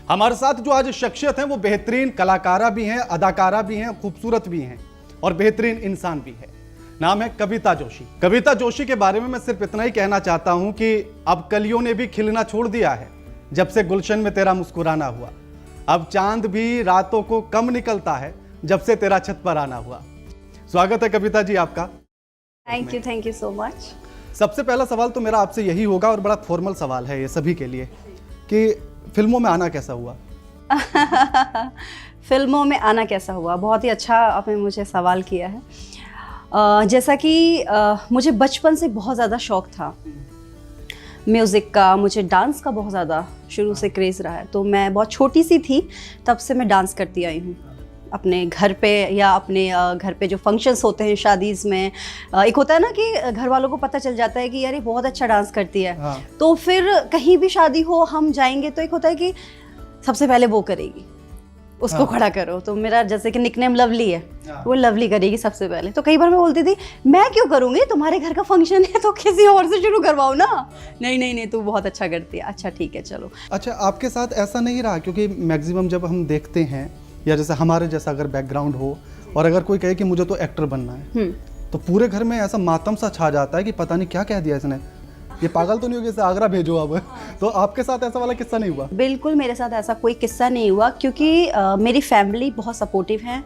हमारे साथ जो आज शख्सियत हैं वो बेहतरीन कलाकारा भी हैं, अदाकारा भी हैं, खूबसूरत भी हैं और बेहतरीन इंसान भी है। नाम है कविता जोशी। कविता जोशी के बारे में मैं सिर्फ इतना ही कहना चाहता हूं कि अब कलियों ने भी खिलना छोड़ दिया है जब से गुलशन में तेरा मुस्कुराना हुआ। अब चांद भी रातों को कम निकलता है जब से तेरा छत पर आना हुआ। स्वागत है कविता जी आपका। Thank you so much. सबसे पहला सवाल तो मेरा आपसे यही होगा और बड़ा फॉर्मल सवाल है ये सभी के लिए कि फिल्मों में आना कैसा हुआ? फिल्मों में आना कैसा हुआ, बहुत ही अच्छा आपने मुझे सवाल किया है। जैसा कि मुझे बचपन से बहुत ज़्यादा शौक़ था म्यूज़िक का, मुझे डांस का बहुत ज़्यादा शुरू से क्रेज़ रहा है। तो मैं बहुत छोटी सी थी तब से मैं डांस करती आई हूँ अपने घर पे या अपने घर पे जो फंक्शंस होते हैं शादीज़ में। एक होता है ना कि घर वालों को पता चल जाता है कि यार ये बहुत अच्छा डांस करती है। हाँ। तो फिर कहीं भी शादी हो हम जाएंगे तो एक होता है कि सबसे पहले वो करेगी, उसको खड़ा करो। तो मेरा जैसे कि निकनेम लवली है, वो लवली करेगी सबसे पहले। तो कई बार मैं बोलती थी मैं क्यों करूँगी, तुम्हारे घर का फंक्शन है तो किसी और से शुरू करवाओ ना। नहीं तू बहुत अच्छा करती है। अच्छा ठीक है चलो। अच्छा आपके साथ ऐसा नहीं रहा? क्योंकि मैक्सिमम जब हम देखते हैं या जैसे हमारे जैसा अगर बैकग्राउंड हो और अगर कोई कहे कि मुझे तो एक्टर बनना है तो पूरे घर में ऐसा मातम सा छा जाता है कि पता नहीं क्या कह दिया इसने, ये पागल तो नहीं होगी, इसे आगरा भेजो अब। तो आपके साथ ऐसा वाला किस्सा नहीं हुआ? बिल्कुल मेरे साथ ऐसा कोई किस्सा नहीं हुआ क्योंकि मेरी फैमिली बहुत सपोर्टिव है।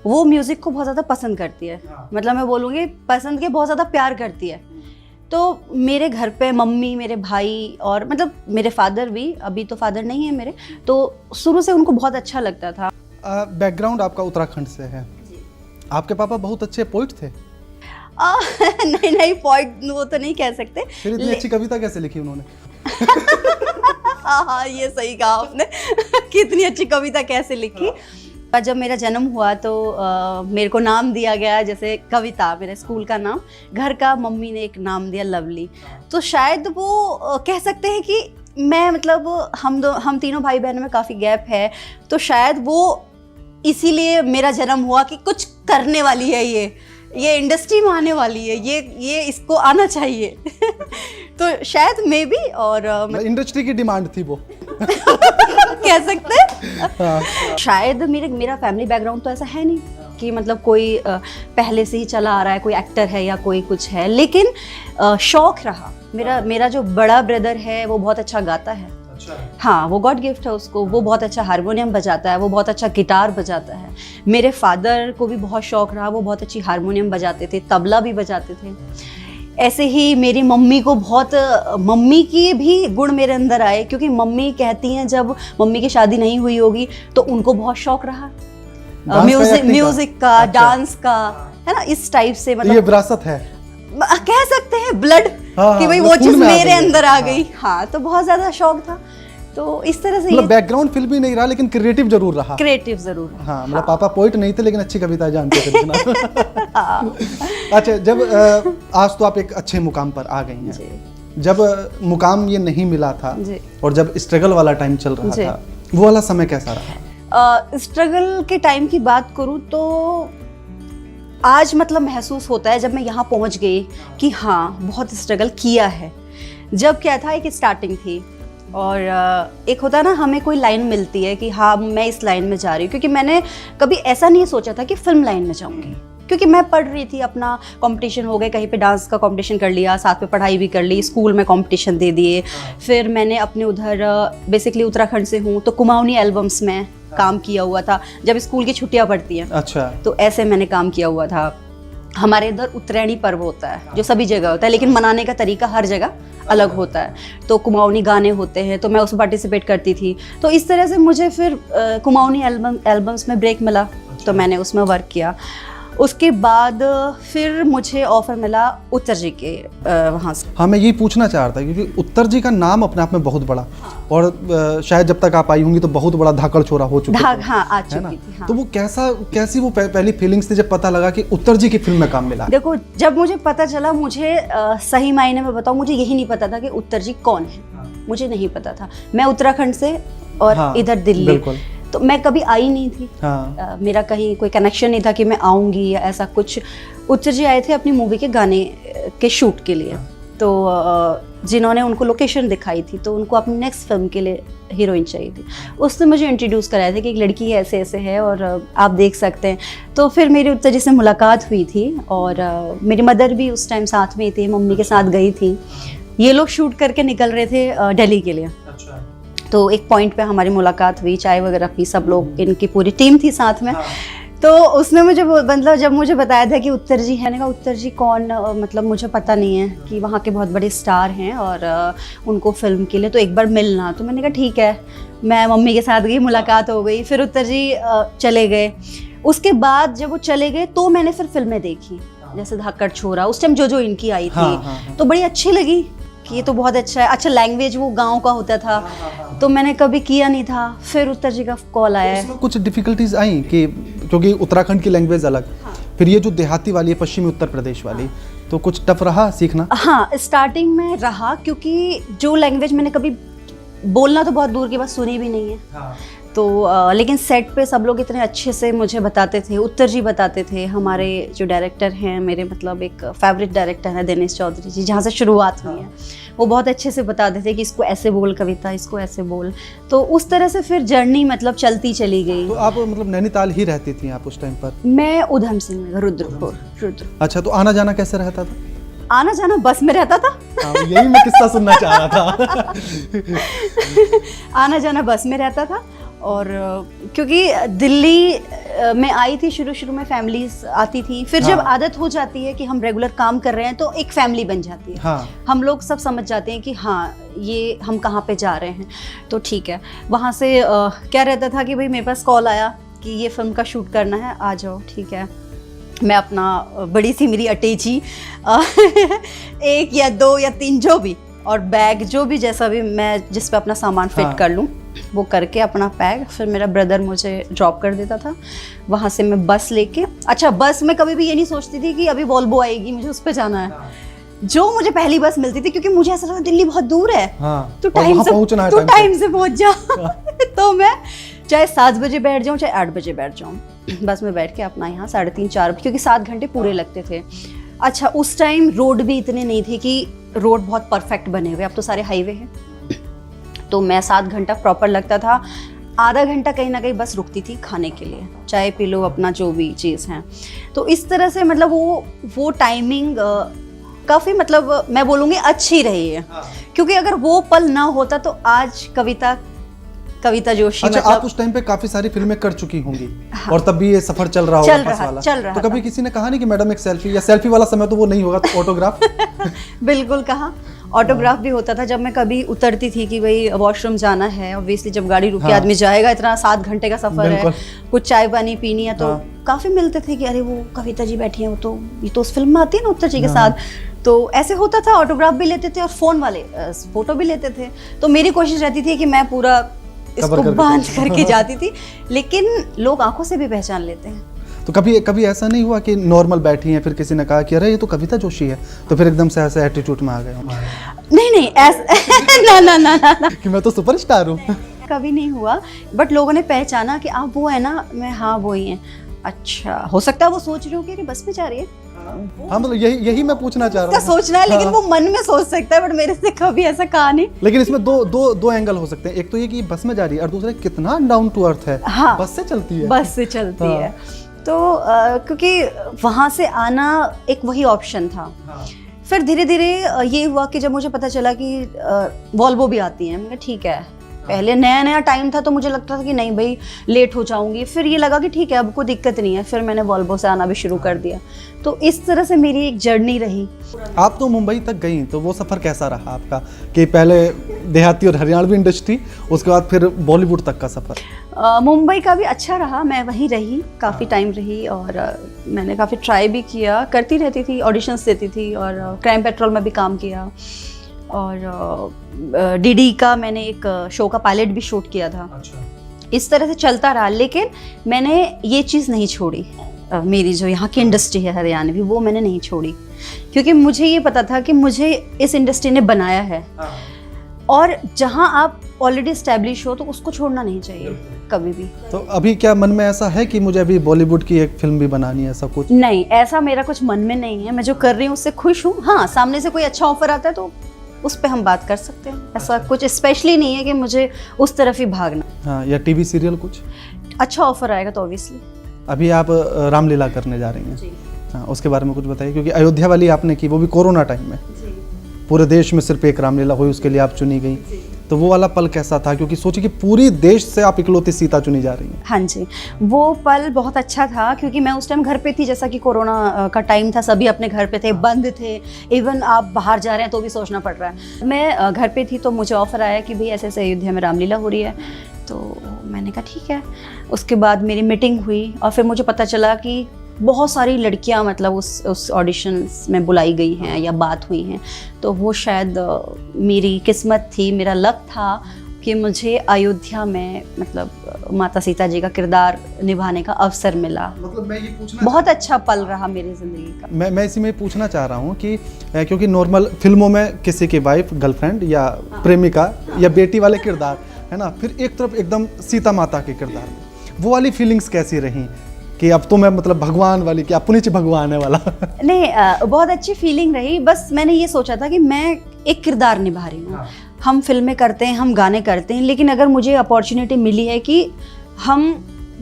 वो म्यूज़िक को बहुत ज़्यादा पसंद करती है। मतलब मैं बोलूँगी पसंद के बहुत ज़्यादा प्यार करती है। तो मेरे घर पे मम्मी, मेरे भाई और मतलब मेरे फादर भी, अभी तो फादर नहीं है मेरे, तो शुरू से उनको बहुत अच्छा लगता था। बैकग्राउंड आपका उत्तराखंड से है। आपके पापा बहुत अच्छे पोइट थे? नहीं पोइट वो तो नहीं कह सकते। फिर इतनी अच्छी कविता कैसे लिखी उन्होंने? हाँ ये सही कहा आपने कि इतनी अच्छी कविता कैसे लिखी। जब मेरा जन्म हुआ तो मेरे को नाम दिया गया जैसे कविता, मेरे स्कूल का नाम। घर का मम्मी ने एक नाम दिया लवली। तो शायद वो कह सकते हैं कि मैं मतलब हम तीनों भाई बहनों में काफ़ी गैप है, तो शायद वो इसीलिए मेरा जन्म हुआ कि कुछ करने वाली है, ये इंडस्ट्री में आने वाली है, ये इसको आना चाहिए। तो शायद मे भी और इंडस्ट्री की डिमांड थी वो कह सकते हैं। शायद मेरा फैमिली बैकग्राउंड तो ऐसा है नहीं कि मतलब कोई पहले से ही चला आ रहा है, कोई एक्टर है या कोई कुछ है, लेकिन शौक रहा। मेरा जो बड़ा ब्रदर है वो बहुत अच्छा गाता है। हाँ वो गॉड गिफ्ट है उसको, वो बहुत अच्छा हारमोनियम बजाता है, वो बहुत अच्छा गिटार बजाता है। मेरे फादर को भी बहुत शौक रहा, वो बहुत अच्छी हारमोनियम बजाते थे, तबला भी बजाते थे। ऐसे ही मेरी मम्मी को बहुत, मम्मी की भी गुण मेरे अंदर आए क्योंकि मम्मी कहती हैं जब मम्मी की शादी नहीं हुई होगी तो उनको बहुत शौक रहा म्यूजिक का, अच्छा। डांस का, है ना, इस टाइप से। मतलब ये विरासत है कह सकते हैं, ब्लड कि भाई वो चीज मेरे अंदर आ गई। हाँ तो बहुत ज्यादा शौक था। तो इस तरह से मतलब बैकग्राउंड फिल्मी नहीं रहा लेकिन क्रिएटिव जरूर रहा। क्रिएटिव जरूर रहा। हाँ मतलब पापा पोइट नहीं थे लेकिन अच्छी कविताएं जानते थे। हाँ। अच्छा जब आज तो आप एक अच्छे मुकाम पर आ गई हैं, जब मुकाम ये नहीं मिला था और जब स्ट्रगल वाला टाइम चल रहा था, वो वाला समय कैसा रहा? स्ट्रगल के टाइम की बात करूँ तो आज मतलब महसूस होता है जब मैं यहाँ पहुँच गई कि हाँ बहुत स्ट्रगल किया है। जब क्या था, एक स्टार्टिंग थी और एक होता है ना हमें कोई लाइन मिलती है कि हाँ मैं इस लाइन में जा रही हूँ, क्योंकि मैंने कभी ऐसा नहीं सोचा था कि फिल्म लाइन में जाऊँगी। क्योंकि मैं पढ़ रही थी, अपना कंपटीशन हो गए, कहीं पे डांस का कंपटीशन कर लिया, साथ में पढ़ाई भी कर ली, स्कूल में कंपटीशन दे दिए। फिर मैंने अपने उधर बेसिकली उत्तराखंड से हूँ तो कुमाऊनी एल्बम्स में काम किया हुआ था जब स्कूल की छुट्टियां पड़ती हैं। अच्छा। तो ऐसे मैंने काम किया हुआ था। हमारे इधर उत्तरायणी पर्व होता है जो सभी जगह होता है लेकिन मनाने का तरीका हर जगह अलग होता है। तो कुमाऊनी गाने होते हैं तो मैं उसमें पार्टिसिपेट करती थी। तो इस तरह से मुझे फिर कुमाऊनी एल्बम्स में ब्रेक मिला तो मैंने उसमें वर्क किया। उसके बाद फिर मुझे ऑफर मिला उत्तर जी के वहाँ से। हाँ मैं यही पूछना चाह रहा था क्योंकि उत्तर जी का नाम अपने आप में बहुत बड़ा, और शायद जब तक आप आई होंगी तो बहुत बड़ा धाकड़ छोरा हो चुका है। हाँ आ चुकी थी। हाँ। तो वो कैसी वो पहली फीलिंग्स थी जब पता लगा कि उत्तर जी की फिल्म में काम मिला? देखो जब मुझे पता चला, मुझे सही मायने में बताऊँ, मुझे यही नहीं पता था कि उत्तर जी कौन है। मुझे नहीं पता था। मैं उत्तराखंड से और इधर दिल्ली, तो मैं कभी आई नहीं थी। हाँ। मेरा कहीं कोई कनेक्शन नहीं था कि मैं आऊँगी या ऐसा कुछ। उत्तर जी आए थे अपनी मूवी के गाने के शूट के लिए। तो जिन्होंने उनको लोकेशन दिखाई थी तो उनको अपनी नेक्स्ट फिल्म के लिए हीरोइन चाहिए थी। उसने मुझे इंट्रोड्यूस कराया था कि एक लड़की ऐसे ऐसे है और आप देख सकते हैं। तो फिर मेरी उत्तर जी से मुलाकात हुई थी और मेरी मदर भी उस टाइम साथ में ही थी, मम्मी के साथ गई थी। ये लोग शूट करके निकल रहे थे दिल्ली के लिए। तो एक पॉइंट पे हमारी मुलाकात हुई, चाय वगैरह पी, सब लोग, इनकी पूरी टीम थी साथ में। तो उसने मुझे मतलब जब मुझे बताया था कि उत्तर जी है, मैंने कहा उत्तर जी कौन, मतलब मुझे पता नहीं है कि वहाँ के बहुत बड़े स्टार हैं और उनको फिल्म के लिए तो एक बार मिलना। तो मैंने कहा ठीक है, मैं मम्मी के साथ गई, मुलाकात हो गई। फिर उत्तर जी चले गए। उसके बाद जब वो चले गए तो मैंने फिर फिल्में देखी, जैसे धाकड़ छोरा, उस टाइम जो इनकी आई थी तो बड़ी अच्छी लगी कि ये तो बहुत अच्छा है। अच्छा लैंग्वेज वो गांव का होता था, तो मैंने कभी किया नहीं था। फिर उत्तर जी का कॉल आया है। कुछ डिफिकल्टीज आई कि क्योंकि उत्तराखंड की लैंग्वेज अलग, फिर ये जो देहाती वाली है, पश्चिमी उत्तर प्रदेश वाली, तो कुछ टफ रहा सीखना? हाँ, स्टार्टिंग में रहा, क्योंकि जो लैंग्वेज मैंने कभी बोलना तो बहुत दूर की बात सुनी भी नहीं है। तो लेकिन सेट पे सब लोग इतने अच्छे से मुझे बताते थे, उत्तर जी बताते थे। हमारे जो डायरेक्टर हैं, मेरे मतलब एक फेवरेट डायरेक्टर है दिनेश चौधरी जी, जहाँ से शुरुआत हुई है, वो बहुत अच्छे से बताते थे कि इसको ऐसे बोल कविता, इसको ऐसे बोल। तो उस तरह से फिर जर्नी मतलब चलती चली गई। तो आप मतलब नैनीताल ही रहती थी आप उस टाइम पर? मैं उधम सिंह में, रुद्रपुर। अच्छा, तो आना जाना कैसे रहता था? आना जाना बस में रहता था। यही मैं किस्सा सुनना चाह रहा था। आना जाना बस में रहता था। और क्योंकि दिल्ली में आई थी, शुरू में फैमिलीज आती थी, फिर जब आदत हो जाती है कि हम रेगुलर काम कर रहे हैं तो एक फैमिली बन जाती है। हम लोग सब समझ जाते हैं कि हाँ ये हम कहाँ पे जा रहे हैं, तो ठीक है। वहाँ से क्या रहता था कि भाई मेरे पास कॉल आया कि ये फिल्म का शूट करना है, आ जाओ, ठीक है। मैं अपना बड़ी सी मेरी अटैची 1 या 2 या 3 जो भी, और बैग जो भी जैसा भी मैं जिस पे अपना सामान फिट कर लूँ, वो करके अपना पैक, फिर मेरा ब्रदर मुझे ड्रॉप कर देता था। वहाँ से मैं बस लेके, अच्छा बस में कभी भी ये नहीं सोचती थी कि अभी वॉल्वो आएगी, मुझे उस पर जाना है। जो मुझे पहली बस मिलती थी, क्योंकि मुझे ऐसा लगा दिल्ली बहुत दूर है, तो टाइम से पहुँच जा। तो मैं चाहे 7 बजे बैठ जाऊँ, चाहे 8 बजे बैठ जाऊँ, बस में बैठ के अपना यहाँ 3:30-4 बजे, क्योंकि 7 घंटे पूरे लगते थे। अच्छा, उस टाइम रोड भी इतने नहीं थे कि रोड बहुत परफेक्ट बने हुए, अब तो सारे हाईवे हैं। तो मैं 7 घंटा प्रॉपर लगता था। आधा घंटा कहीं ना कहीं बस रुकती थी खाने के लिए, चाय पी लो, अपना जो भी चीज़ है। तो इस तरह से मतलब वो टाइमिंग काफ़ी मतलब मैं बोलूँगी अच्छी रही है। क्योंकि अगर वो पल ना होता तो आज कविता जोशी, अच्छा, मतलब आप उस टाइम पे काफी सारी फिल्में कर चुकी होंगी। हाँ। और तब भी ये सफर चल रहा होगा, चल रहा तो कभी किसी ने कहा नहीं कि मैडम एक सेल्फी, या सेल्फी वाला समय तो वो नहीं होगा, तो ऑटोग्राफ? बिल्कुल कहा, ऑटोग्राफ भी होता था। जब मैं कभी उतरती थी कि भाई वॉशरूम जाना है, ऑब्वियसली जब गाड़ी रुकी आदमी जाएगा, इतना 7 घंटे का सफर है, कुछ चाय पानी पीनी है, तो काफी मिलते थे कि अरे वो कविता जी बैठी है, वो तो ये तो उस फिल्म में आती है ना उत्तर जी के साथ। तो ऐसे होता था, ऑटोग्राफ भी लेते थे और फोन वाले फोटो भी लेते थे। तो मेरी कोशिश रहती थी कि मैं पूरा इसको बांध करके जाती थी, लेकिन लोग आंखों से भी पहचान लेते हैं। तो कभी ऐसा नहीं हुआ कि नॉर्मल बैठी हैं, फिर किसी ने कहा कि अरे ये तो कविता जोशी है, तो फिर एकदम से ऐसे एटीट्यूड में आ गए? नहीं ऐसा ना कि मैं तो सुपरस्टार हूँ। कभी नहीं हुआ, बट लोगों ने पहचाना कि आप वो है ना, मैं हाँ वो ही हैं। अच्छा, हो सकता है वो सोच रही हो कि बस में जा रही है। हाँ, मतलब यही मैं पूछना चाह रहा हूँ। सोचना है, लेकिन वो मन में सोच सकता है, बट मेरे से कभी ऐसा कहा नहीं। लेकिन इसमें दो एंगल हो सकते हैं। एक तो ये कि बस में जा रही है, और दूसरा कितना डाउन टू अर्थ है। हाँ, बस से चलती है। तो क्योंकि वहाँ से आना एक वही ऑप्शन था। फिर धीरे धीरे ये हुआ कि जब मुझे पता चला कि वॉल्वो भी आती है, मैंने ठीक है। पहले नया टाइम था तो मुझे लगता था कि नहीं भाई लेट हो जाऊंगी, फिर ये लगा कि ठीक है अब कोई दिक्कत नहीं है, फिर मैंने वॉल्वो से आना भी शुरू कर दिया। तो इस तरह से मेरी एक जर्नी रही। आप तो मुंबई तक गई, तो वो सफ़र कैसा रहा आपका, कि पहले देहाती और हरियाणवी इंडस्ट्री, उसके बाद फिर बॉलीवुड तक का सफ़र? मुंबई का भी अच्छा रहा, मैं वहीं रही, काफ़ी टाइम रही, और मैंने काफ़ी ट्राई भी किया, करती रहती थी, ऑडिशंस देती थी, और क्राइम पेट्रोल में भी काम किया, और डीडी का मैंने एक शो का पायलट भी शूट किया था। अच्छा। इस तरह से चलता रहा, लेकिन मैंने ये चीज़ नहीं छोड़ी। मेरी जो यहाँ की इंडस्ट्री है हरियाणवी, वो मैंने नहीं छोड़ी, क्योंकि मुझे ये पता था कि मुझे इस इंडस्ट्री ने बनाया है। और जहाँ आप ऑलरेडी एस्टैब्लिश हो तो उसको छोड़ना नहीं चाहिए कभी भी। तो अभी क्या मन में ऐसा है कि मुझे अभी बॉलीवुड की एक फिल्म भी बनानी है, ऐसा कुछ? नहीं, ऐसा मेरा कुछ मन में नहीं है। मैं जो कर रही हूँ उससे खुश हूँ। हाँ, सामने से कोई अच्छा ऑफर आता है तो उस पे हम बात कर सकते हैं। ऐसा कुछ स्पेशली नहीं है कि मुझे उस तरफ ही भागना। हाँ, या टीवी सीरियल कुछ अच्छा ऑफर आएगा तो ऑब्वियसली। अभी आप रामलीला करने जा रही हैं। जी हाँ, उसके बारे में कुछ बताइए, क्योंकि अयोध्या वाली आपने की, वो भी कोरोना टाइम में। जी पूरे देश में सिर्फ एक रामलीला हुई, उसके लिए आप चुनी गई। तो वो वाला पल कैसा था, क्योंकि सोचिए कि पूरी देश से आप इकलौती सीता चुनी जा रही हैं। हाँ जी, वो पल बहुत अच्छा था क्योंकि मैं उस टाइम घर पे थी, जैसा कि कोरोना का टाइम था, सभी अपने घर पे थे, बंद थे। इवन आप बाहर जा रहे हैं तो भी सोचना पड़ रहा है। मैं घर पे थी तो मुझे ऑफर आया कि भाई ऐसे ऐसे अयोध्या में रामलीला हो रही है, तो मैंने कहा ठीक है। उसके बाद मेरी मीटिंग हुई और फिर मुझे पता चला कि बहुत सारी लड़कियां मतलब उस ऑडिशंस में बुलाई गई हैं या बात हुई हैं। तो वो शायद मेरी किस्मत थी, मेरा लक था कि मुझे अयोध्या में मतलब माता सीता जी का किरदार निभाने का अवसर मिला। मतलब मैं ये पूछना बहुत अच्छा पल रहा मेरी ज़िंदगी का। मैं इसी में पूछना चाह रहा हूँ कि क्योंकि नॉर्मल फिल्मों में किसी की वाइफ, गर्लफ्रेंड या प्रेमिका या बेटी वाले किरदार है ना, फिर एक तरफ एकदम सीता माता के किरदार में वो वाली फीलिंग्स कैसी रही कि अब तो मैं मतलब भगवान वाली, कि पुनीच भगवान है वाला? नहीं, बहुत अच्छी फीलिंग रही। बस मैंने ये सोचा था कि मैं एक किरदार निभा रही हूँ। हम फिल्में करते हैं, हम गाने करते हैं, लेकिन अगर मुझे अपॉर्चुनिटी मिली है कि हम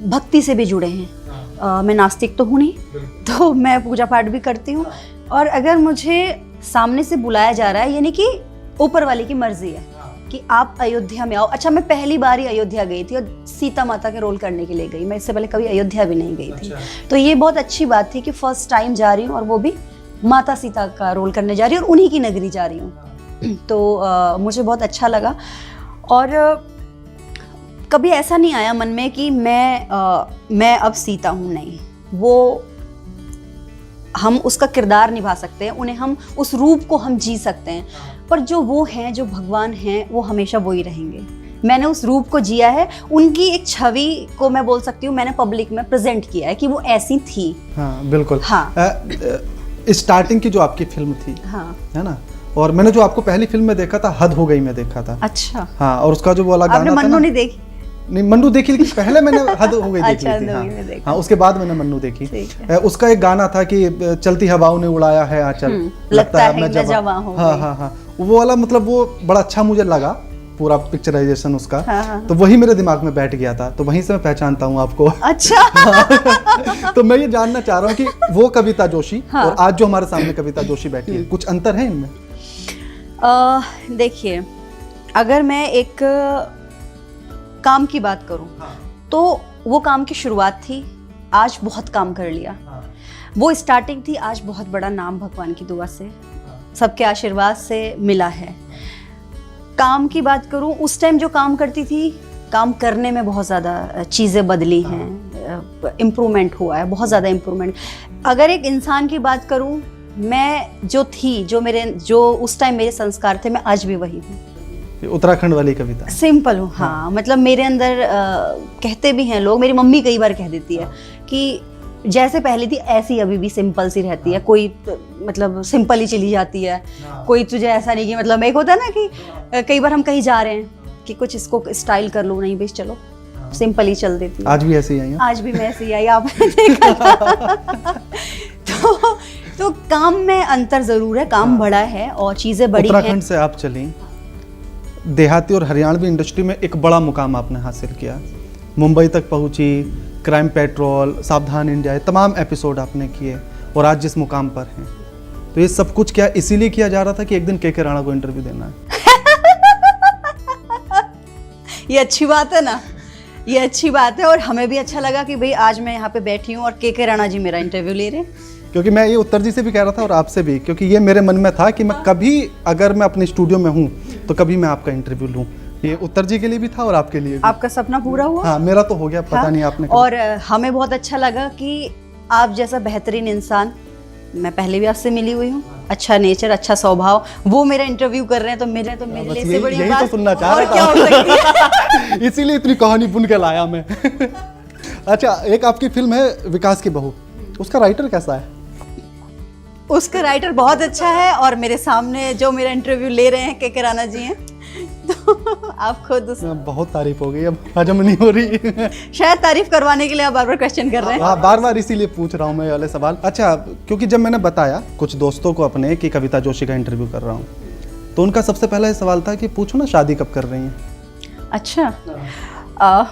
भक्ति से भी जुड़े हैं। मैं नास्तिक तो हूँ नहीं, तो मैं पूजा पाठ भी करती हूँ। और अगर मुझे सामने से बुलाया जा रहा है, यानी कि ऊपर वाले की मर्जी है कि आप अयोध्या में आओ। अच्छा, मैं पहली बार ही अयोध्या गई थी और सीता माता के रोल करने के लिए गई। मैं इससे पहले कभी अयोध्या भी नहीं गई थी। तो ये बहुत अच्छी बात थी कि फर्स्ट टाइम जा रही हूँ और वो भी माता सीता का रोल करने जा रही हूँ और उन्हीं की नगरी जा रही हूँ। तो मुझे बहुत अच्छा लगा। और कभी ऐसा नहीं आया मन में कि मैं अब सीता हूँ, नहीं। वो हम उसका किरदार निभा सकते हैं, उन्हें हम उस रूप को हम जी सकते हैं, पर जो वो हैं, जो भगवान हैं, वो हमेशा वो ही रहेंगे। मैंने उस रूप को जिया है, उनकी एक छवि को मैं बोल सकती हूँ मैंने पब्लिक में प्रेजेंट किया है कि वो ऐसी थी। हाँ बिल्कुल। हाँ, स्टार्टिंग की जो आपकी फिल्म थी, हाँ, है ना, और मैंने जो आपको पहली फिल्म में देखा था, हद हो गई में देखा था। अच्छा। हाँ, और उसका जो वो वाला गाना था ना, मन्नू नहीं देखी? नहीं, मन्नू देखी, लेकिन पहले मैंने हद हो गई देखी अच्छा, थी। हाँ, हाँ, उसके बाद मैंने मन्नू देखी। उसका एक गाना था कि चलती हवाओं ने उड़ाया है आंचल, लगता है मैं जवां हो गई। हाँ हाँ हाँ, वो वाला मतलब वो बड़ा अच्छा मुझे लगा, पूरा पिक्चराइजेशन उसका। हाँ। तो वही मेरे दिमाग में बैठ गया था, तो वहीं से मैं पहचानता हूँ आपको। अच्छा। तो मैं ये जानना चाह रहा हूँ कि वो कविता जोशी हाँ। और आज जो हमारे सामने कविता जोशी बैठी है, कुछ अंतर है इनमें? देखिए, अगर मैं एक काम की बात करूं, तो वो काम की शुरुआत थी, आज बहुत काम कर लिया। वो स्टार्टिंग थी, आज बहुत बड़ा नाम भगवान की दुआ से, सबके आशीर्वाद से मिला है। काम की बात करूं, उस टाइम जो काम करती थी, काम करने में बहुत ज़्यादा चीज़ें बदली हैं, इम्प्रूवमेंट हुआ है, बहुत ज़्यादा इम्प्रूवमेंट। अगर एक इंसान की बात करूं, मैं जो थी, जो उस टाइम मेरे संस्कार थे, मैं आज भी वही हूँ। उत्तराखंड वाली कविता सिंपल हूँ। हाँ, मतलब मेरे अंदर कहते भी हैं लोग, मेरी मम्मी कई बार कह देती है कि जैसे पहले थी ऐसी अभी भी सिंपल सी रहती है। कोई मतलब सिंपल ही चली जाती है, कोई तुझे ऐसा नहीं कि मतलब एक होता है ना कि कई बार हम कहीं जा रहे हैं कि कुछ इसको स्टाइल कर लो, नहीं बेश चलो सिंपल ही चल देती है। आज भी ऐसी आई हैं? आज भी मैं ऐसी आई, आपने देखा। तो काम में अंतर जरूर है, काम बड़ा है और चीजें बड़ी हैं। उत्तराखंड से आप चली, देहाती और हरियाणवी इंडस्ट्री में एक बड़ा मुकाम आपने हासिल किया, मुंबई तक पहुंची, क्राइम पेट्रोल, सावधान इंडिया, तमाम एपिसोड आपने किए और आज जिस मुकाम पर हैं, तो ये सब कुछ क्या इसीलिए किया जा रहा था कि एक दिन के राणा को इंटरव्यू देना है? ये अच्छी बात है ना, ये अच्छी बात है और हमें भी अच्छा लगा कि भाई आज मैं यहाँ पे बैठी हूँ और के राणा जी मेरा इंटरव्यू ले रहे हैं। क्योंकि मैं ये उत्तर जी से भी कह रहा था और आपसे भी, क्योंकि ये मेरे मन में था कि मैं कभी अगर मैं अपने स्टूडियो में हूँ तो कभी मैं आपका इंटरव्यू लूँ। ये उत्तर जी के लिए भी था और आपके लिए भी। आपका सपना पूरा हुआ? हाँ, मेरा तो हो गया, पता नहीं आपने। और हमें बहुत अच्छा लगा कि आप जैसा बेहतरीन इंसान, मैं पहले भी आपसे मिली हुई हूँ, अच्छा नेचर, अच्छा स्वभाव, वो मेरा इंटरव्यू कर रहे हैं, तो मेरे लिए से बड़ी यही बात तो सुनना चाह रहा था। क्या हो सकती है? इसीलिए इतनी कहानी बुन के लाया मैं। अच्छा, एक आपकी फिल्म है विकास की बहू, उसका राइटर कैसा है? उसका राइटर बहुत अच्छा है और मेरे सामने जो मेरा इंटरव्यू ले रहे हैं के राणा जी हैं, तो आप खुद बहुत तारीफ हो गई, अब हजम नहीं हो रही। शायद तारीफ करवाने के लिए आप बार बार क्वेश्चन कर रहे हैं। हाँ, बार बार इसीलिए पूछ रहा हूँ मैं वाले सवाल। अच्छा, क्योंकि जब मैंने बताया कुछ दोस्तों को अपने कि कविता जोशी का इंटरव्यू कर रहा हूँ, तो उनका सबसे पहला ये सवाल था कि पूछो ना शादी कब कर रही हैं। अच्छा,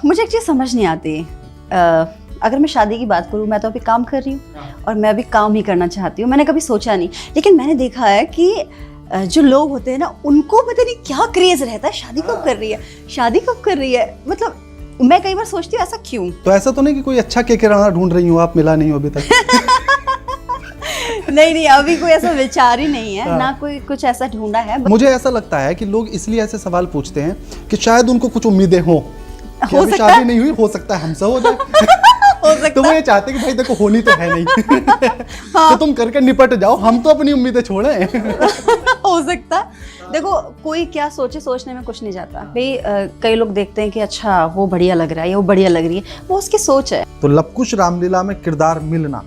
मुझे एक चीज़ समझ नहीं आती। अगर मैं शादी की बात करूँ, मैं तो अभी काम कर रही हूँ और मैं अभी काम ही करना चाहती हूँ। मैंने कभी सोचा नहीं, लेकिन मैंने देखा है कि जो लोग होते हैं ना, उनको पता नहीं क्या क्रेज रहता है, शादी कब कर रही है, शादी कब कर रही है। मतलब मैं कई बार सोचती हूँ ऐसा क्यों। तो ऐसा तो नहीं कि कोई अच्छा केके राणा ढूंढ रही हो आप, मिला नहीं हो अभी तक? नहीं, अभी कोई ऐसा विचार ही नहीं है, ना कोई कुछ ऐसा ढूंढा है। मुझे ऐसा लगता है कि लोग इसलिए ऐसे सवाल पूछते हैं कि शायद उनको कुछ उम्मीदें हों कि हो अभी सकता शादी है। नहीं हुई, हो सकता है हमसे हो जाए। हो सकता तो वो ये चाहते हैं कि भाई देखो होनी तो है नहीं। हाँ। तो तुम करके निपट जाओ, हम तो अपनी उम्मीदें छोड़े। हो सकता। देखो, कोई क्या सोचे, सोचने में कुछ नहीं जाता भाई। कई लोग देखते हैं कि अच्छा वो बढ़िया लग रहा है या वो बढ़िया लग रही है, वो उसकी सोच है। तो लवकुश रामलीला में किरदार मिलना,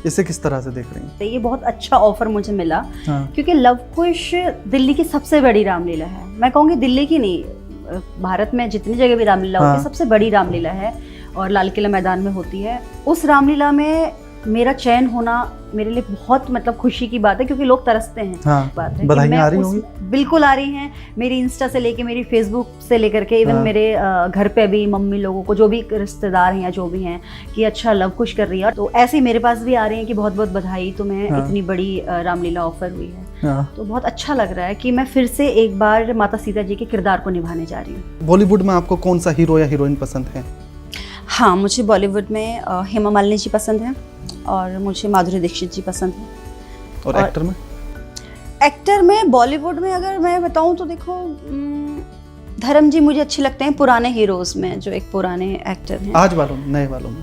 इसे किस तरह से देख रही हैं? तो ये बहुत अच्छा ऑफर मुझे मिला। हाँ। क्योंकि लवकुश दिल्ली की सबसे बड़ी रामलीला है। मैं कहूँगी दिल्ली की नहीं, भारत में जितनी जगह भी रामलीला होती है, सबसे बड़ी रामलीला है और लाल किला मैदान में होती है। उस रामलीला में मेरा चयन होना मेरे लिए बहुत मतलब खुशी की बात है, क्योंकि लोग तरसते हैं। हाँ, बात है बधाइयाँ आ रही होंगी? बिल्कुल आ रही हैं। मेरी इंस्टा से लेके, मेरी फेसबुक से लेकर के, इवन मेरे घर पे भी मम्मी लोगों को, जो भी रिश्तेदार हैं या जो भी हैं, कि अच्छा लवकुश कर रही है। तो ऐसे ही मेरे पास भी आ रहे हैं कि बहुत बहुत बधाई, तुम्हें इतनी बड़ी रामलीला ऑफर हुई है। तो बहुत अच्छा लग रहा है कि मैं फिर से एक बार माता सीता जी के किरदार को निभाने जा रही हूँ। बॉलीवुड में आपको कौन सा हीरो या हीरोइन पसंद है? हाँ, मुझे बॉलीवुड में हेमा मालिनी जी पसंद है और मुझे माधुरी दीक्षित जी पसंद है। और एक्टर में? एक्टर में बॉलीवुड में अगर मैं बताऊं तो देखो, धर्म जी मुझे अच्छे लगते हैं पुराने हीरोज में, जो एक पुराने एक्टर हैं। आज वालों में, नए वालों में?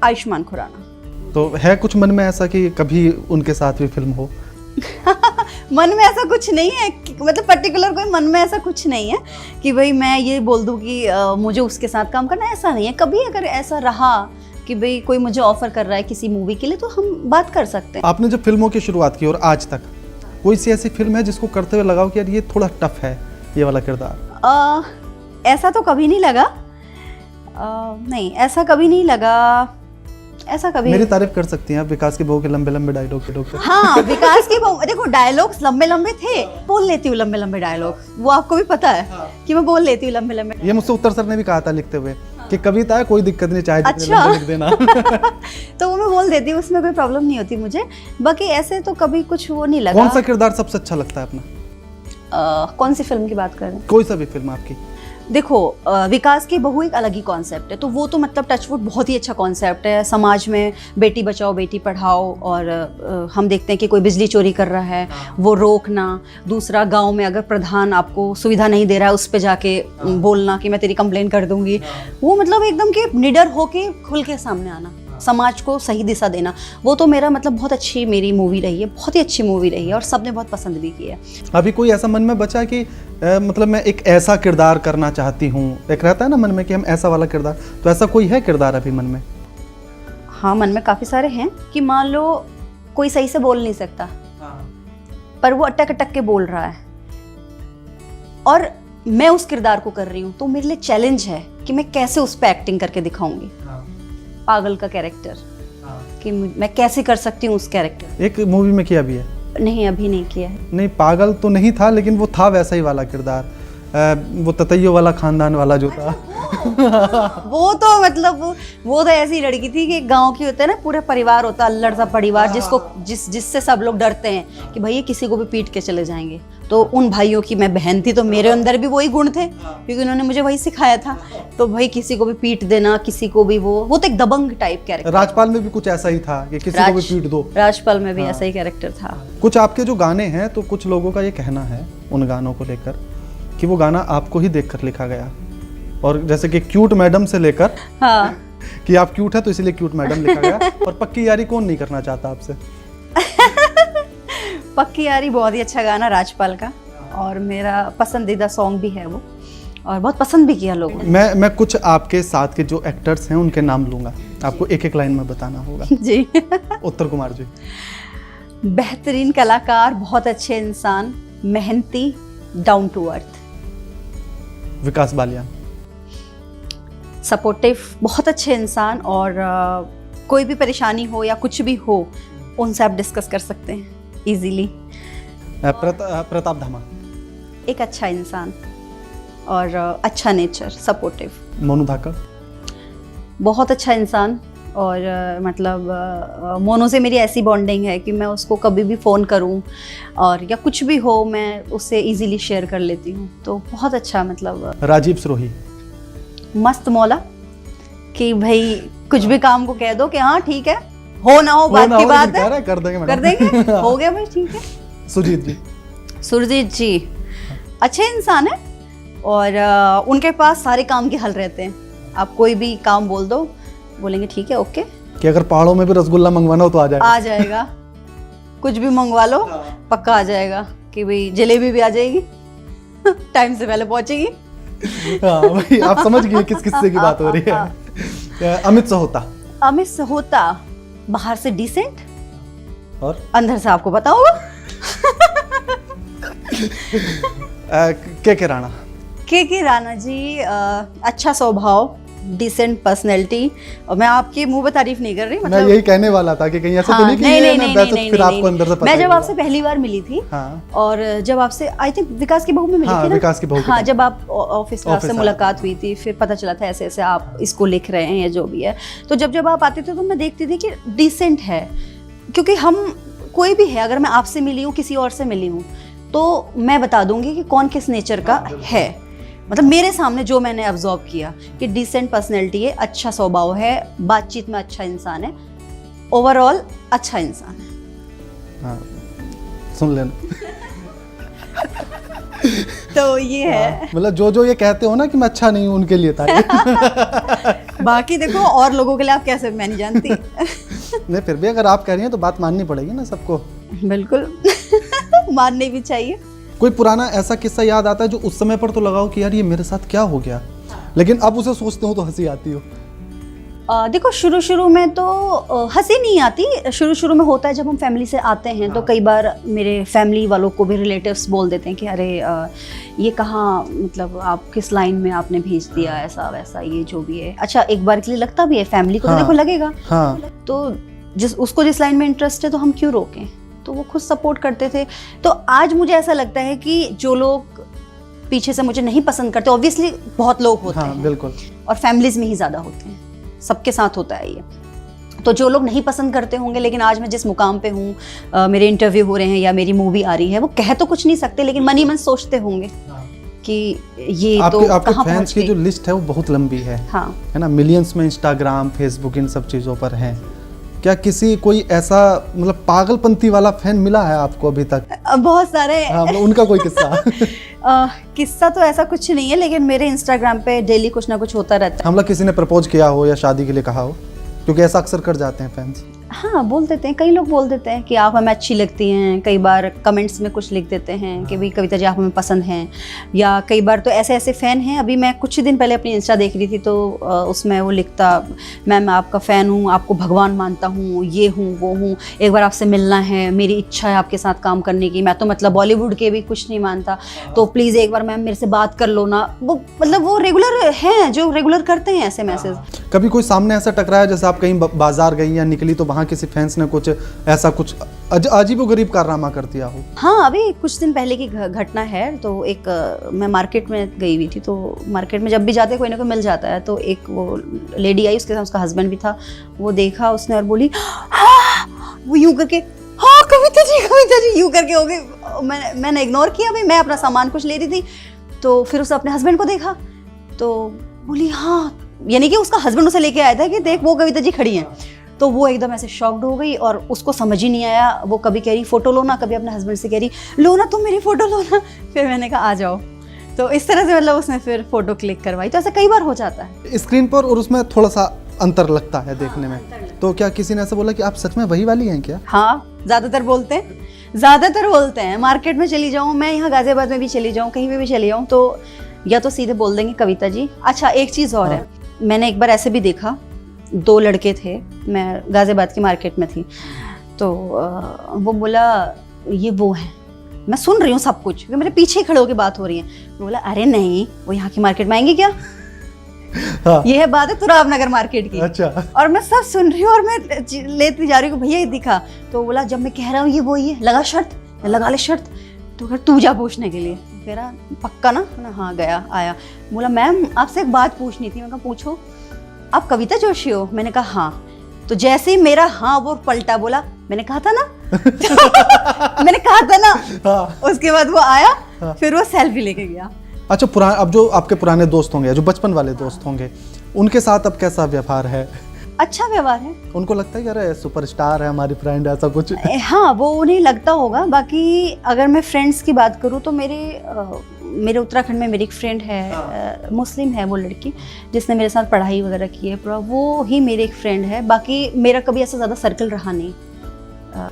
आयुष्मान खुराना। तो है कुछ मन में ऐसा कि कभी उनके साथ भी फिल्म हो? मन में ऐसा कुछ नहीं है, मतलब पर्टिकुलर कोई मन में ऐसा कुछ नहीं है कि भाई मैं ये बोल दूं कि मुझे उसके साथ काम करना, ऐसा नहीं है। कभी अगर ऐसा रहा कि भाई कोई मुझे ऑफर कर रहा है किसी मूवी के लिए, तो हम बात कर सकते हैं। आपने जब फिल्मों की शुरुआत की और आज तक कोई सी ऐसी फिल्म है जिसको करते हुए लगाओ कि यार ये थोड़ा टफ है ये वाला किरदार? ऐसा तो कभी नहीं लगा। नहीं, ऐसा कभी नहीं लगा, ऐसा कभी। मेरी तारीफ कर सकती हैं आप विकास की बहू के लंबे लंबे डायलॉग के। हाँ, विकास की बहू, देखो डायलॉग्स लंबे लंबे थे, बोल लेती हूँ लंबे लंबे डायलॉग, वो आपको भी पता है कि मैं बोल लेती हूँ लंबे लंबे। ये मुझसे उत्तर सर ने भी कहा था लिखते हुए कि कविता है, कोई दिक्कत नहीं, चाहे जितने अच्छा। लंबे लिख देना। तो वो मैं बोल देती हूँ, उसमें कोई प्रॉब्लम नहीं होती मुझे। बाकी ऐसे तो कभी कुछ वो नहीं लगा। कौन सा किरदार सबसे अच्छा लगता है अपना? कौन सी फिल्म की बात कर रहे हैं? कोई सा भी फिल्म आपकी। देखो, विकास की बहू एक अलग ही कॉन्सेप्ट है, तो वो तो मतलब टचवुड बहुत ही अच्छा कॉन्सेप्ट है। समाज में बेटी बचाओ बेटी पढ़ाओ, और हम देखते हैं कि कोई बिजली चोरी कर रहा है, वो रोकना। दूसरा, गांव में अगर प्रधान आपको सुविधा नहीं दे रहा है, उस पे जाके बोलना कि मैं तेरी कंप्लेन कर दूंगी। वो मतलब एकदम कि निडर होके खुल के सामने आना, समाज को सही दिशा देना। वो तो मेरा मतलब बहुत अच्छी मेरी मूवी रही है, बहुत ही अच्छी मूवी रही है और सबने बहुत पसंद भी की है। अभी कोई ऐसा मन में बचा कि मतलब मैं एक ऐसा किरदार करना चाहती हूँ? एक रहता है ना मन में कि हम ऐसा वाला किरदार, तो ऐसा कोई है किरदार अभी मन में? हाँ, मन में काफ़ी सारे हैं। कि मान लो कोई सही से बोल नहीं सकता, पर वो अटक अटक के बोल रहा है और मैं उस किरदार को कर रही हूँ, तो मेरे लिए चैलेंज है कि मैं कैसे उस पर एक्टिंग करके दिखाऊंगी। पागल का कैरेक्टर, कि मैं कैसे कर सकती हूँ उस कैरेक्टर। एक मूवी में किया भी है? नहीं, अभी नहीं किया है। नहीं, पागल तो नहीं था, लेकिन वो था वैसा ही वाला किरदार, वो ततैयो वाला खानदान वाला जो था। वो तो मतलब वो तो ऐसी लड़की थी कि गांव की होता है ना, पूरे परिवार होता है, अल्लड़ सा परिवार, जिससे सब लोग डरते हैं कि भैया किसी को भी पीट के चले जाएंगे। तो उन भाइयों की मैं बहन थी, तो मेरे अंदर भी वही गुण थे, क्योंकि उन्होंने मुझे वही सिखाया था। तो भाई किसी को भी पीट देना, किसी को भी, वो तो एक दबंग टाइप कैरेक्टर। राजपाल में भी कुछ ऐसा ही था कि किसी को भी पीट दो। राजपाल में भी ऐसा ही कैरेक्टर था। कुछ आपके जो गाने हैं, तो कुछ लोगों का ये कहना है उन गानों को लेकर कि वो गाना आपको ही देखकर लिखा गया, और जैसे कि क्यूट मैडम से लेकर, हाँ, कि आप क्यूट है तो इसलिए क्यूट मैडम लिखा गया। और पक्की यारी कौन नहीं करना चाहता आपसे? पक्की यारी बहुत ही अच्छा गाना राजपाल का, और मेरा पसंदीदा सॉन्ग भी है वो, और बहुत पसंद भी किया लोगों ने। मैं कुछ आपके साथ के जो एक्टर्स हैं उनके नाम लूंगा, आपको एक एक लाइन में बताना होगा। जी। उत्तर कुमार जी। बेहतरीन कलाकार, बहुत अच्छे इंसान, मेहनती, down to earth. Vikas Baliyan. Supportive, बहुत अच्छे इंसान, और कोई भी परेशानी हो या कुछ भी हो, उनसे आप डिस्कस कर सकते हैं इजीली। प्रताप धामा। एक अच्छा इंसान और अच्छा नेचर, सपोर्टिव। मोनू धाकड़। बहुत अच्छा इंसान और मोनू से मेरी ऐसी बॉन्डिंग है कि मैं उसको कभी भी फ़ोन करूं और या कुछ भी हो मैं उससे इजीली शेयर कर लेती हूं, तो बहुत अच्छा राजीव सिरोही। मस्त मौला कि भाई कुछ भी काम को कह दो कि हाँ ठीक है, हो ना हो बात की बात है, कर देंगे कर देंगे, हो गया भाई ठीक है। सुजीत जी। सुरजीत जी अच्छे इंसान है और उनके पास सारे काम के हल रहते हैं। आप कोई भी काम बोल दो, बोलेंगे ठीक है ओके। कि अगर पहाड़ों में भी रसगुल्ला मंगवाना हो तो आ जाएगा। आ जाएगा, कुछ भी मंगवा लो पक्का आ जाएगा। कि भाई जलेबी भी आ जाएगी टाइम से पहले पहुंचेगी। हाँ भाई, आप समझ गए किस किस्से की बात हो रही है। अमित सहोता। अमित सहोता बाहर से डिसेंट और अंदर से आपको पता होगा। के राणा। के राणा जी अच्छा स्वभाव, डिसेंट पर्सनैलिटी। और मैं आपके मुंह पे तारीफ नहीं कर रही, मैं यही कहने वाला था कि कहीं ऐसा तो नहीं कि नहीं, फिर आपको अंदर से पता। मैं जब आपसे पहली बार मिली थी और जब आपसे आई थिंक विकास की बहू में मिली थी ना, विकास की बहू। हाँ, जब आप ऑफिस में आपसे मुलाकात हुई थी, फिर पता चला था ऐसे ऐसे आप इसको लिख रहे हैं या जो भी है। तो जब आप आते थे तो मैं देखती थी कि डिसेंट है, क्योंकि हम कोई भी है, अगर मैं आपसे मिली हूँ किसी और से मिली हूँ तो मैं बता दूंगी कि कौन किस नेचर का है। मेरे सामने जो मैंने ऑब्जर्व किया कि डिसेंट पर्सनैलिटी है, अच्छा स्वभाव है, बातचीत में अच्छा इंसान है, ओवरऑल अच्छा इंसान है। हाँ, सुन लेना। तो ये है, जो ये कहते हो ना कि मैं अच्छा नहीं हूँ, उनके लिए था ये। बाकी देखो और लोगों के लिए आप कैसे, मैं नहीं जानती। नहीं, फिर भी अगर आप कह रही हैं तो बात माननी पड़ेगी ना सबको। बिल्कुल माननी भी चाहिए। कोई पुराना ऐसा किस्सा याद आता है जो उस समय पर तो लगाओ कि यार ये मेरे साथ क्या हो गया, लेकिन अब उसे सोचते हो तो हंसी आती हो? देखो शुरू में तो हंसी नहीं आती। शुरू में होता है जब हम फैमिली से आते हैं तो कई बार मेरे फैमिली वालों को भी रिलेटिव्स बोल देते हैं कि अरे ये कहाँ, आप किस लाइन में आपने भेज दिया, ऐसा वैसा ये जो भी है। अच्छा, एक बार के लिए लगता भी है, फैमिली को तो देखो लगेगा। तो उसको जिस लाइन में इंटरेस्ट है तो हम क्यों रोकें, तो वो खुद सपोर्ट करते थे। तो आज मुझे ऐसा लगता है कि जो लोग पीछे से मुझे नहीं पसंद करते, ऑब्वियसली बहुत लोग होते हैं, बिल्कुल, और फैमिलीज में ही ज़्यादा होते हैं, सबके साथ होता है ये। तो जो लोग नहीं पसंद करते होंगे, लेकिन आज मैं जिस मुकाम पे हूँ, मेरे इंटरव्यू हो रहे हैं या मेरी मूवी आ रही है, वो कह तो कुछ नहीं सकते, लेकिन मन ही मन सोचते होंगे कि ये आपके फैंस की जो लिस्ट है वो बहुत लंबी है। हाँ, है ना, मिलियंस में इंस्टाग्राम, फेसबुक, इन सब चीज़ों पर है। क्या कोई ऐसा पागलपंती वाला फैन मिला है आपको अभी तक? बहुत सारे। हाँ, उनका कोई किस्सा? किस्सा तो ऐसा कुछ नहीं है, लेकिन मेरे इंस्टाग्राम पे डेली कुछ ना कुछ होता रहता है। किसी ने प्रपोज किया हो या शादी के लिए कहा हो? क्योंकि ऐसा अक्सर कर जाते हैं फैंस। हाँ, बोल देते हैं, कई लोग बोल देते हैं कि आप हमें अच्छी लगती हैं। कई बार कमेंट्स में कुछ लिख देते हैं कि भाई कविता जी आप हमें पसंद हैं। या कई बार तो ऐसे फ़ैन हैं, अभी मैं कुछ ही दिन पहले अपनी इंस्टा देख रही थी तो उसमें वो लिखता, मैं आपका फ़ैन हूँ, आपको भगवान मानता हूँ, ये हूँ वो हूँ, एक बार आपसे मिलना है, मेरी इच्छा है आपके साथ काम करने की। मैं तो बॉलीवुड के भी कुछ नहीं मानता, तो प्लीज़ एक बार मैम मेरे से बात कर लो ना। वो रेगुलर हैं, जो रेगुलर करते हैं ऐसे मैसेज। कभी कोई सामने ऐसा टकराया, जैसे आप कहीं बाजार गई या निकली तो वहाँ किसी फैंस ने कुछ अजीबोगरीब कारनामा कर दिया हो? हाँ, अभी कुछ दिन पहले की घटना है। तो मैं मार्केट में गई हुई थी, तो मार्केट में जब भी जाते कोई ना कोई मिल जाता है। तो एक वो लेडी आई, उसके साथ उसका हस्बैंड भी था। वो देखा उसने और बोली हाँ, वो यूं करके, हाँ कविता जी यूं करके हो गई। मैंने इग्नोर किया, भाई मैं अपना सामान कुछ ले रही थी। तो फिर उसने अपने हस्बैंड को देखा तो बोली हाँ, यानी कि उसका हस्बैंड उसे लेके आया था कि देख वो कविता जी खड़ी हैं। तो वो एकदम ऐसे शॉक्ड हो गई और उसको समझ ही नहीं आया। वो कभी कह रही फोटो लो ना, कभी अपने हस्बैंड से कह रही लो ना तुम मेरी फोटो लो ना। फिर मैंने कहा आ जाओ। तो इस तरह से उसने फिर फोटो क्लिक करवाई। तो ऐसा कई बार हो जाता है स्क्रीन पर, और उसमें थोड़ा सा अंतर लगता है देखने में। तो क्या किसी ने ऐसा बोला कि आप सच में वही वाली हैं क्या? हाँ, ज़्यादातर बोलते हैं। मार्केट में चली जाऊँ, मैं यहाँ गाजियाबाद में भी चली जाऊँ, कहीं पे भी चली जाऊँ, तो या तो सीधे बोल देंगे कविता जी। अच्छा, एक चीज़ और है, मैंने एक बार ऐसे भी देखा, 2 लड़के थे, मैं गाजियाबाद की मार्केट में थी। तो वो बोला ये वो है, मैं सुन रही हूँ सब कुछ क्योंकि मेरे पीछे खड़े होकर बात हो रही है। बोला अरे नहीं, वो यहाँ की मार्केट में आएंगे क्या? हाँ। ये है बात है तुराब नगर मार्केट की। अच्छा। और मैं सब सुन रही हूँ और मैं लेती जा रही हूँ, भैया ये दिखा। तो बोला जब मैं कह रहा हूँ ये वो ही है, लगा शर्त, लगा ले शर्त। तो घर तू जा पूछने के लिए। कह रहा पक्का ना? मैंने हाँ गया आया, बोला मैम आपसे एक बात पूछनी थी। मैंने कहा पूछो। आप कविता जोशी हो? मैंने कहा हाँ। तो जैसे ही मेरा हाँ वो पलटा, बोला मैंने कहा था ना मैंने कहा था ना। हाँ। उसके बाद वो आया, फिर वो सेल्फी लेके गया। अच्छा, अब जो आपके पुराने दोस्त होंगे, जो बचपन वाले दोस्त होंगे, उनके साथ अब कैसा व्यवहार है? अच्छा व्यवहार है। उनको लगता है कि अरे सुपरस्टार है हमारी फ्रेंड, ऐसा कुछ? हाँ, वो उन्हें लगता होगा। बाकी अगर मैं फ्रेंड्स की बात करूँ तो मेरे उत्तराखंड में मेरी एक फ्रेंड है, मुस्लिम है वो लड़की, जिसने मेरे साथ पढ़ाई वगैरह की है पूरा, वो ही मेरी एक फ्रेंड है। बाकी मेरा कभी ऐसा ज़्यादा सर्कल रहा नहीं।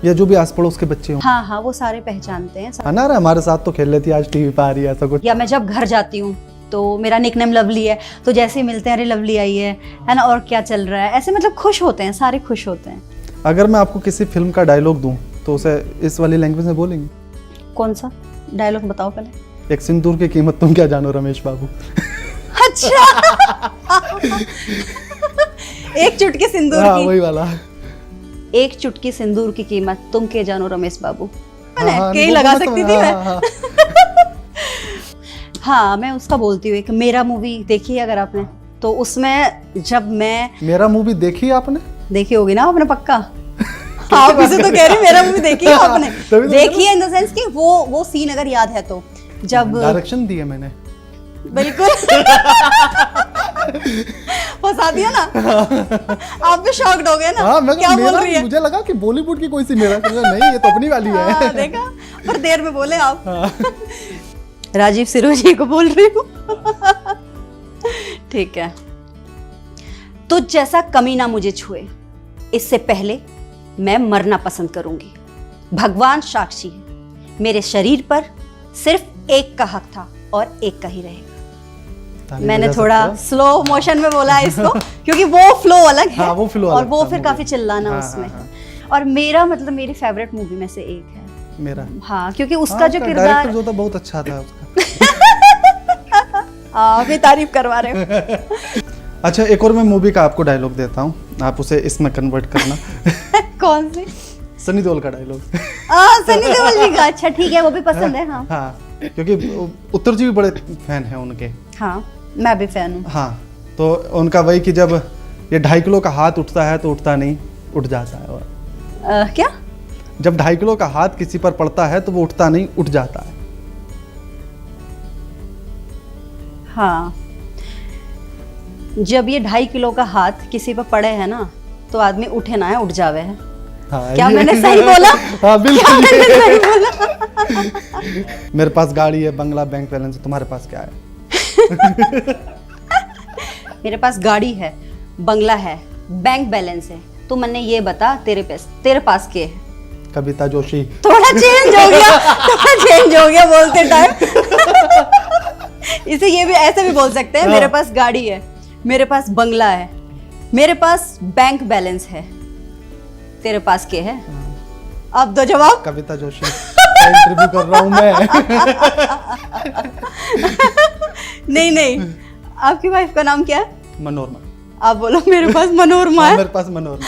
या जो भी आस पड़ोस के बच्चे हों? हाँ हाँ, वो सारे पहचानते हैं। है ना, अरे हमारे साथ तो खेल लेती है, आज टीवी पे आ रही है, ऐसा कुछ? या मैं जब घर जाती हूँ तो मेरा निकनेम लवली है, तो जैसे ही मिलते हैं अरे लवली आई है ना, और क्या चल रहा है, ऐसे मतलब खुश होते हैं, सारे खुश होते हैं। अगर मैं आपको किसी फिल्म का डायलॉग दूं तो उसे इस वाली लैंग्वेज में बोलेंगे? कौन सा डायलॉग बताओ पहले। एक सिंदूर की कीमत तुम क्या जानो रमेश बाबू। अच्छा एक चुटकी सिंदूर हाँ, की, वही वाला। एक चुटकी सिंदूर की कीमत तुम के जानो रमेश बाबू। हाँ, के वो लगा मतलब, सकती थी हाँ, मैं। हाँ, हाँ, मैं उसका बोलती हूँ। एक मेरा मूवी देखी है अगर आपने, तो उसमें जब मैं मेरा मूवी देखी आपने? देखी होगी ना आपने पक्का। आप इसे तो कह रही मेरा मूवी देखी है आपने। तो देखी है इन द सेंस कि वो सीन अगर याद है तो, जब डायरेक्शन दी है मैंने। बिल्कुल फंसा दिया ना। आप भी शॉक्ड हो गए ना। हाँ, मैं क्या बोल रही है? मुझे लगा कि बॉलीवुड की कोई सी मेरा, नहीं ये तो अपनी वाली है। हाँ, देखा, पर देर में बोले आप। राजीव सिरोही को बोल रही हूँ। ठीक है। तो जैसा कमी ना मुझे छुए, इससे पहले मैं मरना पसंद करूंगी। भगवान साक्षी है, मेरे शरीर पर सिर्फ एक का हक था और एक का ही रहेगा। मैंने थोड़ा स्लो मोशन में बोला है इसको क्योंकि वो फ्लो अलग है। हाँ, वो फ्लो और अलग वो था फिर मूवी। काफी चिल्लाना हाँ, उसमें। हाँ, और मेरा मतलब मेरी फेवरेट मूवी में से एक है मेरा। हाँ, क्योंकि उसका हाँ, जो उसका किरदार डायरेक्टर जो था बहुत अच्छा था उसका। आप भी तारीफ करवा रहे हो। अच्छा, एक और मैं मूवी का आपको डायलॉग देता हूँ, आप उसे इसमें कन्वर्ट करना। कौन सी? सनी देओल का डायलॉग। सनी देओल जी का। अच्छा ठीक है, वो भी पसंद है। हाँ हाँ, क्योंकि उत्तर जी भी बड़े फैन हैं उनके। हाँ, मैं भी फैन हूँ। हाँ, तो उनका वही कि जब ये 2.5 किलो का हाथ उठता है तो उठता नहीं, उठ जाता है। और क्या? जब 2.5 किलो का हाथ किसी पर पड़ता है तो वो उठता नहीं, उठ जाता है। हाँ, जब ये 2.5 किलो का हाथ किसी पर पड़े है ना, तो आदमी उठे ना है, उठ जावे है। हाँ, क्या मैंने सही बोला? हाँ, बिल्कुल। मैंने सही बोला? मेरे पास गाड़ी है, बंगला, बैंक बैलेंस है, तुम्हारे पास क्या है? मेरे पास गाड़ी है, बंगला है, बैंक बैलेंस है, तो मैंने ये बता तेरे पास क्या है? कविता जोशी। थोड़ा चेंज हो गया, थोड़ा चेंज हो गया बोलते टाइम। इसे ये भी ऐसे भी बोल सकते हैं, मेरे पास गाड़ी है, मेरे पास बंगला है, मेरे पास बैंक बैलेंस है, तेरे पास क्या है? अब दो जवाब। कविता जोशी का इंटरव्यू कर रहा हूँ मैं। नहीं, आपकी वाइफ का नाम क्या है? मनोरमा। आप बोलो मेरे पास मनोरमा है। मेरे पास मनोरमा।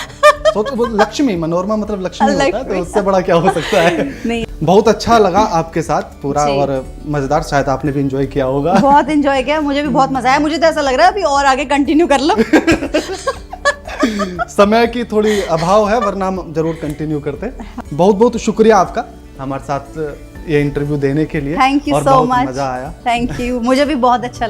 सोचो वो लक्ष्मी, मनोरमा मतलब लक्ष्मी होता है, तो उससे बड़ा क्या हो सकता है? नहीं, बहुत अच्छा लगा आपके साथ पूरा, जी। और मजेदार, शायद आपने भी एंजॉय किया होगा। बहुत एंजॉय किया, मुझे भी बहुत मजा आया। मुझे तो ऐसा लग रहा है अभी और आगे कंटिन्यू कर लो। समय की थोड़ी अभाव है, वरना हम जरूर कंटिन्यू करते। बहुत बहुत शुक्रिया आपका हमारे साथ ये इंटरव्यू देने के लिए। थैंक यू और सो बहुत मच। मजा आया। थैंक यू, मुझे भी बहुत अच्छा